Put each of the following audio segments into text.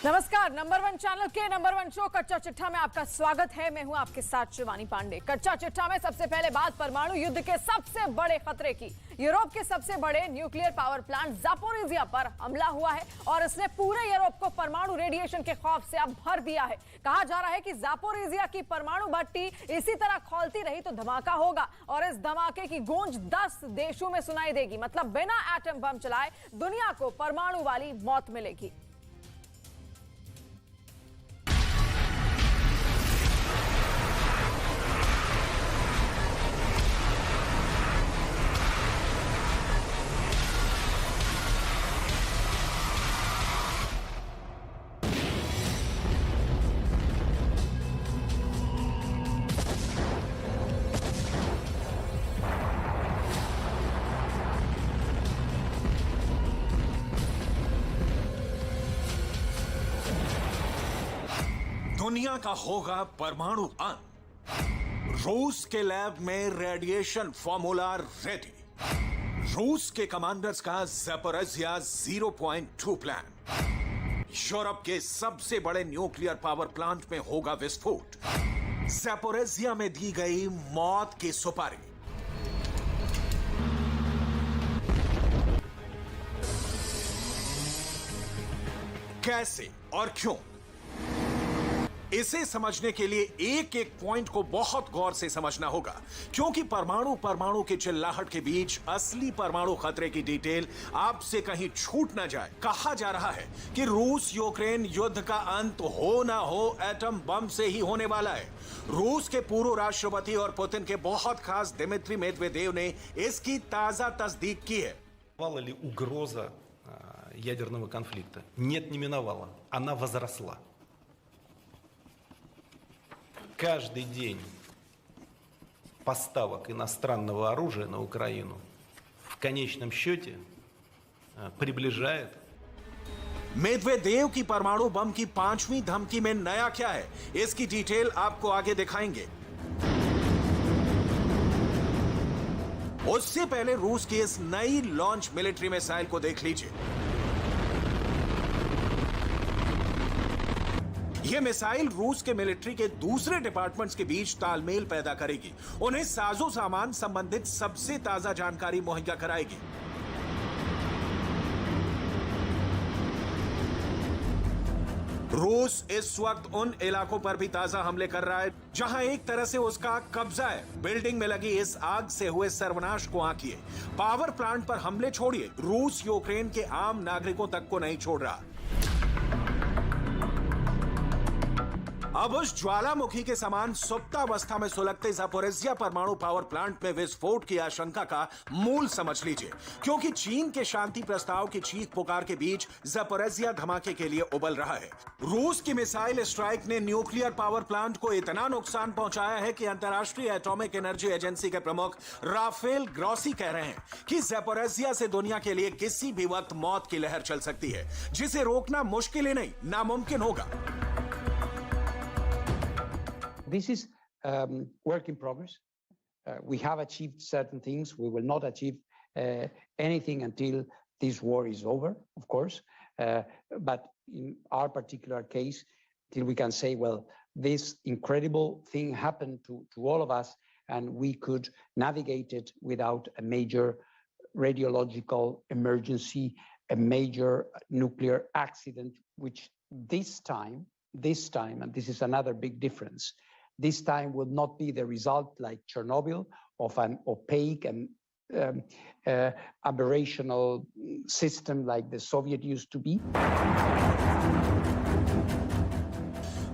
नमस्कार, number one channel के number one show कच्चा चिट्ठा में आपका स्वागत है। मैं हूं आपके साथ शिवानी पांडे। कच्चा चिट्ठा में सबसे पहले बात परमाणु युद्ध के सबसे बड़े खतरे की। यूरोप के सबसे बड़े न्यूक्लियर पावर प्लांट जापोरिजिया पर हमला हुआ है और इसने पूरे यूरोप को परमाणु रेडिएशन के खौफ से अब भर दिया है। कहा जा रहा है कि जापोरिजिया की परमाणु भट्टी इसी तरह खौलती रही तो धमाका होगा और इस धमाके की गूंज 10 देशों में सुनाई देगी। मतलब बिना एटम बम चलाए दुनिया को परमाणु वाली मौत मिलेगी। दुनिया का होगा परमाणु अंत। रूस के लैब में रेडिएशन फॉर्मूला रेडी। रूस के कमांडर्स का ज़ैपोरिज़िया 0.2 प्लान। यूरोप के सबसे बड़े न्यूक्लियर पावर प्लांट में होगा विस्फोट। ज़ैपोरिज़िया में दी गई मौत की सुपारी। कैसे और क्यों, इसे समझने के लिए एक एक पॉइंट को बहुत गौर से समझना होगा, क्योंकि परमाणु की चिल्लाहट के बीच असली परमाणु खतरे की डिटेल आपसे कहीं छूट ना जाए। कहा जा रहा है कि रूस यूक्रेन युद्ध का अंत हो ना हो एटम बम से ही होने वाला है। रूस के पूर्व राष्ट्रपति और पुतिन के बहुत खास दिमित्री मेदवेदेव ने इसकी ताजा तस्दीक की है। Миновала ли угроза ядерного конфликта? Нет, не миновала. Она возросла. Каждый день поставок иностранного оружия на Украину в конечном счете приближает. मेदवेदेव की परमाणु बम की 5वीं धमकी में नया क्या है, इसकी डिटेल आपको आगे दिखाएंगे। उससे पहले रूस की इस नई लॉन्च मिलिट्री मिसाइल को देख लीजिए। यह मिसाइल रूस के मिलिट्री के दूसरे डिपार्टमेंट्स के बीच तालमेल पैदा करेगी, उन्हें साजो सामान संबंधित सबसे ताजा जानकारी मुहैया कराएगी। रूस इस वक्त उन इलाकों पर भी ताजा हमले कर रहा है जहां एक तरह से उसका कब्जा है। बिल्डिंग में लगी इस आग से हुए सर्वनाश को आंकिए। पावर प्लांट पर हमले छोड़िए, रूस यूक्रेन के आम नागरिकों तक को नहीं छोड़ रहा। अब उस ज्वालामुखी के समान सुप्तावस्था में सुलगते ज़ैपोरिज़िया परमाणु पावर प्लांट में विस्फोट की आशंका का मूल समझ लीजिए, क्योंकि चीन के शांति प्रस्ताव की चीख पुकार के बीच ज़ैपोरिज़िया धमाके के लिए उबल रहा है। रूस की मिसाइल स्ट्राइक ने न्यूक्लियर पावर प्लांट को इतना नुकसान पहुंचाया है कि अंतर्राष्ट्रीय एटॉमिक एनर्जी एजेंसी के प्रमुख राफेल ग्रॉसी कह रहे हैं कि ज़ैपोरिज़िया से दुनिया के लिए किसी भी वक्त मौत की लहर चल सकती है, जिसे रोकना मुश्किल ही नहीं नामुमकिन होगा। This is work in progress. We have achieved certain things. We will not achieve anything until this war is over, of course. But in our particular case, till we can say, well, this incredible thing happened to all of us, and we could navigate it without a major radiological emergency, a major nuclear accident, which this time, and this is another big difference, this time will not be the result like Chernobyl of an opaque and aberrational system like the Soviet used to be.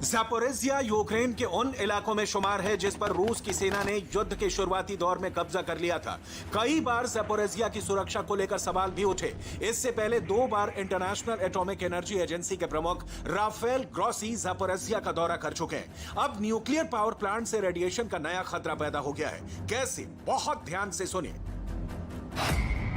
Zaporizhzhia Ukraine के उन इलाकों में शुमार है जिस पर रूस की सेना ने युद्ध के शुरुआती दौर में कब्जा कर लिया था। कई बार ज़ैपोरिज़िया की सुरक्षा को लेकर सवाल भी उठे। इससे पहले 2 बार इंटरनेशनल एटॉमिक एनर्जी एजेंसी के प्रमुख राफेल ग्रॉसी ज़ैपोरिज़िया का दौरा कर चुके हैं। अब न्यूक्लियर पावर प्लांट से रेडिएशन का नया खतरा पैदा हो गया है। कैसे? बहुत ध्यान से सुनिए।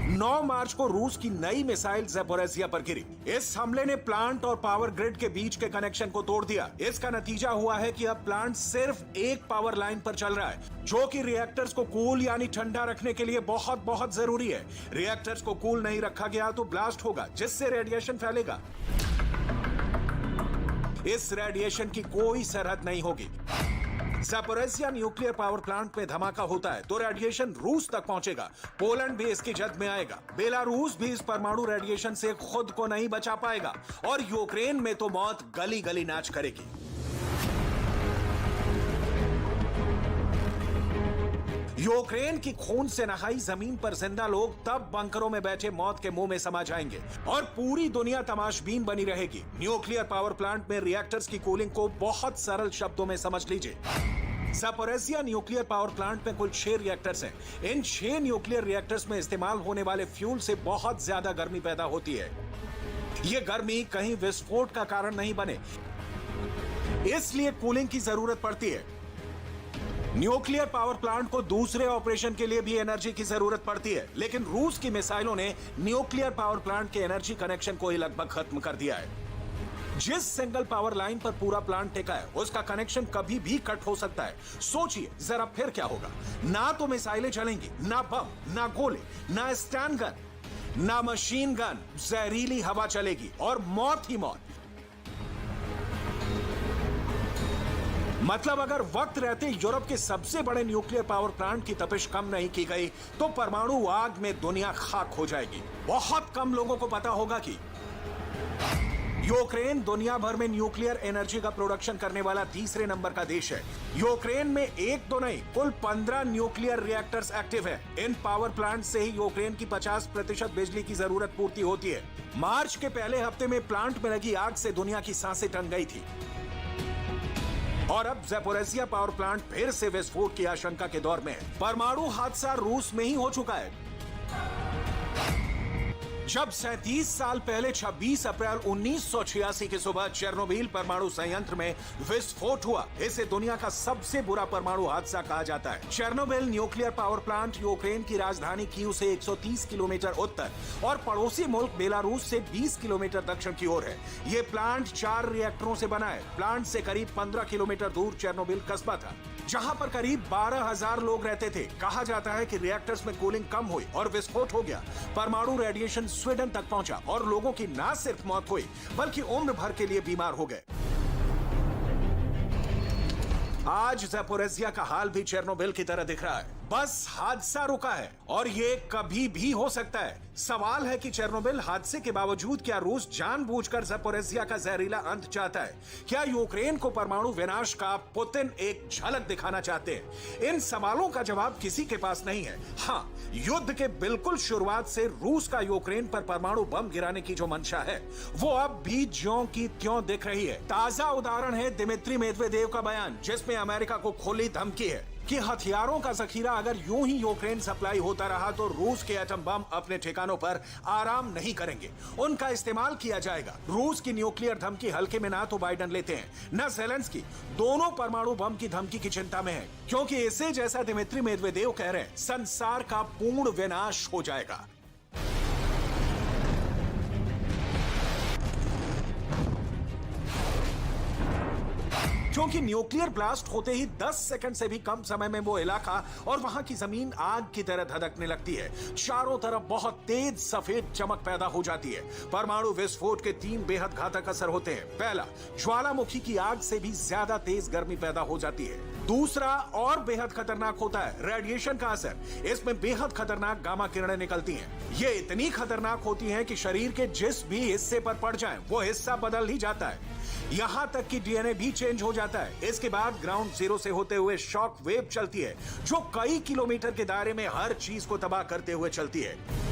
9 मार्च को रूस की नई मिसाइल ज़ैपोरिज़िया पर गिरी। इस हमले ने प्लांट और पावर ग्रिड के बीच के कनेक्शन को तोड़ दिया। इसका नतीजा हुआ है कि अब प्लांट सिर्फ एक पावर लाइन पर चल रहा है, जो कि रिएक्टर्स को कूल यानी ठंडा रखने के लिए बहुत बहुत जरूरी है। रिएक्टर्स को कूल नहीं रखा गया तो ब्लास्ट होगा, जिससे रेडिएशन फैलेगा। इस रेडिएशन की कोई सरहद नहीं होगी। ज़ैपोरिज़िया न्यूक्लियर पावर प्लांट में धमाका होता है तो रेडिएशन रूस तक पहुंचेगा। पोलैंड भी इसकी जद में आएगा। बेलारूस भी इस परमाणु रेडिएशन से खुद को नहीं बचा पाएगा और यूक्रेन में तो मौत गली गली नाच करेगी। यूक्रेन की खून से नहाई जमीन पर जिंदा लोग तब बंकरों में बैठे मौत के मुंह में समा जाएंगे और पूरी दुनिया तमाशबीन बनी रहेगी। न्यूक्लियर पावर प्लांट में रिएक्टर्स की कूलिंग को बहुत सरल शब्दों में समझ लीजिए। ज़ैपोरिज़िया न्यूक्लियर पावर प्लांट में कुल 6 रिएक्टर्स हैं। इन 6 न्यूक्लियर रिएक्टर्स में इस्तेमाल होने वाले फ्यूल से बहुत ज्यादा गर्मी पैदा होती है। ये गर्मी कहीं विस्फोट का कारण नहीं बने, इसलिए कूलिंग की जरूरत पड़ती है। न्यूक्लियर पावर प्लांट को दूसरे ऑपरेशन के लिए भी एनर्जी की जरूरत पड़ती है, लेकिन रूस की मिसाइलों ने न्यूक्लियर पावर प्लांट के एनर्जी कनेक्शन को ही लगभग खत्म कर दिया है। जिस सिंगल पावर लाइन पर पूरा प्लांट टिका है उसका कनेक्शन कभी भी कट हो सकता है। सोचिए जरा फिर क्या होगा। ना तो मिसाइलें चलेंगी, ना बम, ना गोले, ना स्टैन गन, ना मशीन गन, जहरीली हवा चलेगी और मौत ही मौत। मतलब अगर वक्त रहते यूरोप के सबसे बड़े न्यूक्लियर पावर प्लांट की तपिश कम नहीं की गई तो परमाणु आग में दुनिया खाक हो जाएगी। बहुत कम लोगों को पता होगा कि यूक्रेन दुनिया भर में न्यूक्लियर एनर्जी का प्रोडक्शन करने वाला तीसरे नंबर का देश है। यूक्रेन में एक तो नहीं कुल 15 न्यूक्लियर रिएक्टर्स एक्टिव है। इन पावर प्लांट से ही यूक्रेन की 50% बिजली की जरूरत पूर्ति होती है। मार्च के पहले हफ्ते में प्लांट में लगी आग से दुनिया की सांसें टंग गई थी और अब ज़ैपोरिज़िया पावर प्लांट फिर से विस्फोट की आशंका के दौर में है। परमाणु हादसा रूस में ही हो चुका है। जब 37 साल पहले 26 अप्रैल 1986 की सुबह चेर्नोबिल परमाणु संयंत्र में विस्फोट हुआ, इसे दुनिया का सबसे बुरा परमाणु हादसा कहा जाता है। Chernobyl nuclear power plant Ukraine की राजधानी कीव से 130 किलोमीटर उत्तर और पड़ोसी मुल्क बेलारूस से 20 किलोमीटर दक्षिण की ओर है। ये प्लांट 4 रिएक्टरों से बना है। प्लांट से करीब 15 किलोमीटर दूर चेर्नोबिल कस्बा था, जहां पर करीब 12,000 लोग रहते थे। कहा जाता है कि रिएक्टर्स में कूलिंग कम हुई और विस्फोट हो गया। परमाणु रेडिएशन स्वीडन तक पहुंचा और लोगों की न सिर्फ मौत हुई बल्कि उम्र भर के लिए बीमार हो गए। आज ज़ैपोरिज़िया का हाल भी चेर्नोबिल की तरह दिख रहा है। बस हादसा रुका है और ये कभी भी हो सकता है। सवाल है कि चेर्नोबिल हादसे के बावजूद क्या रूस जानबूझकर ज़ैपोरिज़िया का जहरीला अंत चाहता है? क्या यूक्रेन को परमाणु विनाश का पुतिन एक झलक दिखाना चाहते हैं? इन सवालों का जवाब किसी के पास नहीं है। हाँ, युद्ध के बिल्कुल शुरुआत से रूस का यूक्रेन पर परमाणु बम गिराने की जो मंशा है वो अब भी ज्यों की त्यों दिख रही है। ताजा उदाहरण है दिमित्री मेदवेदेव का बयान, जिसमें अमेरिका को खुली धमकी है कि हथियारों का जखीरा अगर यूं ही यूक्रेन सप्लाई होता रहा तो रूस के एटम बम अपने ठिकानों पर आराम नहीं करेंगे, उनका इस्तेमाल किया जाएगा। रूस की न्यूक्लियर धमकी हल्के में ना तो बाइडेन लेते हैं न ज़ेलेंस्की, दोनों परमाणु बम की धमकी की चिंता में है, क्योंकि इसे जैसा दिमित्री मेदवेदेव कह रहे हैं संसार का पूर्ण विनाश हो जाएगा। क्योंकि न्यूक्लियर ब्लास्ट होते ही 10 सेकंड से भी कम समय में वो इलाका और वहां की जमीन आग की तरह धधकने लगती है। चारों तरफ बहुत तेज सफेद चमक पैदा हो जाती है। परमाणु विस्फोट के 3 बेहद घातक असर होते हैं। पहला, ज्वालामुखी की आग से भी ज्यादा तेज गर्मी पैदा हो जाती है। दूसरा और बेहद खतरनाक होता है रेडिएशन का असर। इसमें बेहद खतरनाक गामा किरणें निकलती हैं। ये इतनी खतरनाक होती हैं कि शरीर के जिस भी हिस्से पर पड़ जाएं, वो हिस्सा बदल ही जाता है। यहां तक कि डीएनए भी चेंज हो जाता है। इसके बाद ग्राउंड जीरो से होते हुए शॉक वेव चलती है, जो कई किलोमीटर के दायरे में हर चीज को तबाह करते हुए चलती है।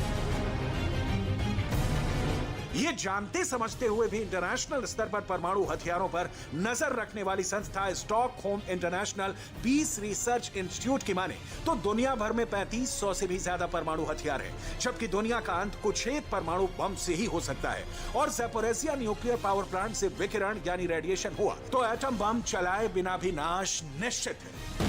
ये जानते समझते हुए भी इंटरनेशनल स्तर पर परमाणु हथियारों पर नजर रखने वाली संस्था Stockholm International Peace Research Institute की माने तो दुनिया भर में 3500 से भी ज्यादा परमाणु हथियार हैं, जबकि दुनिया का अंत कुछ एक परमाणु बम से ही हो सकता है। और ज़ैपोरिज़िया न्यूक्लियर पावर प्लांट से विकिरण यानी रेडिएशन हुआ तो एटम बम चलाए बिना भी नाश निश्चित है।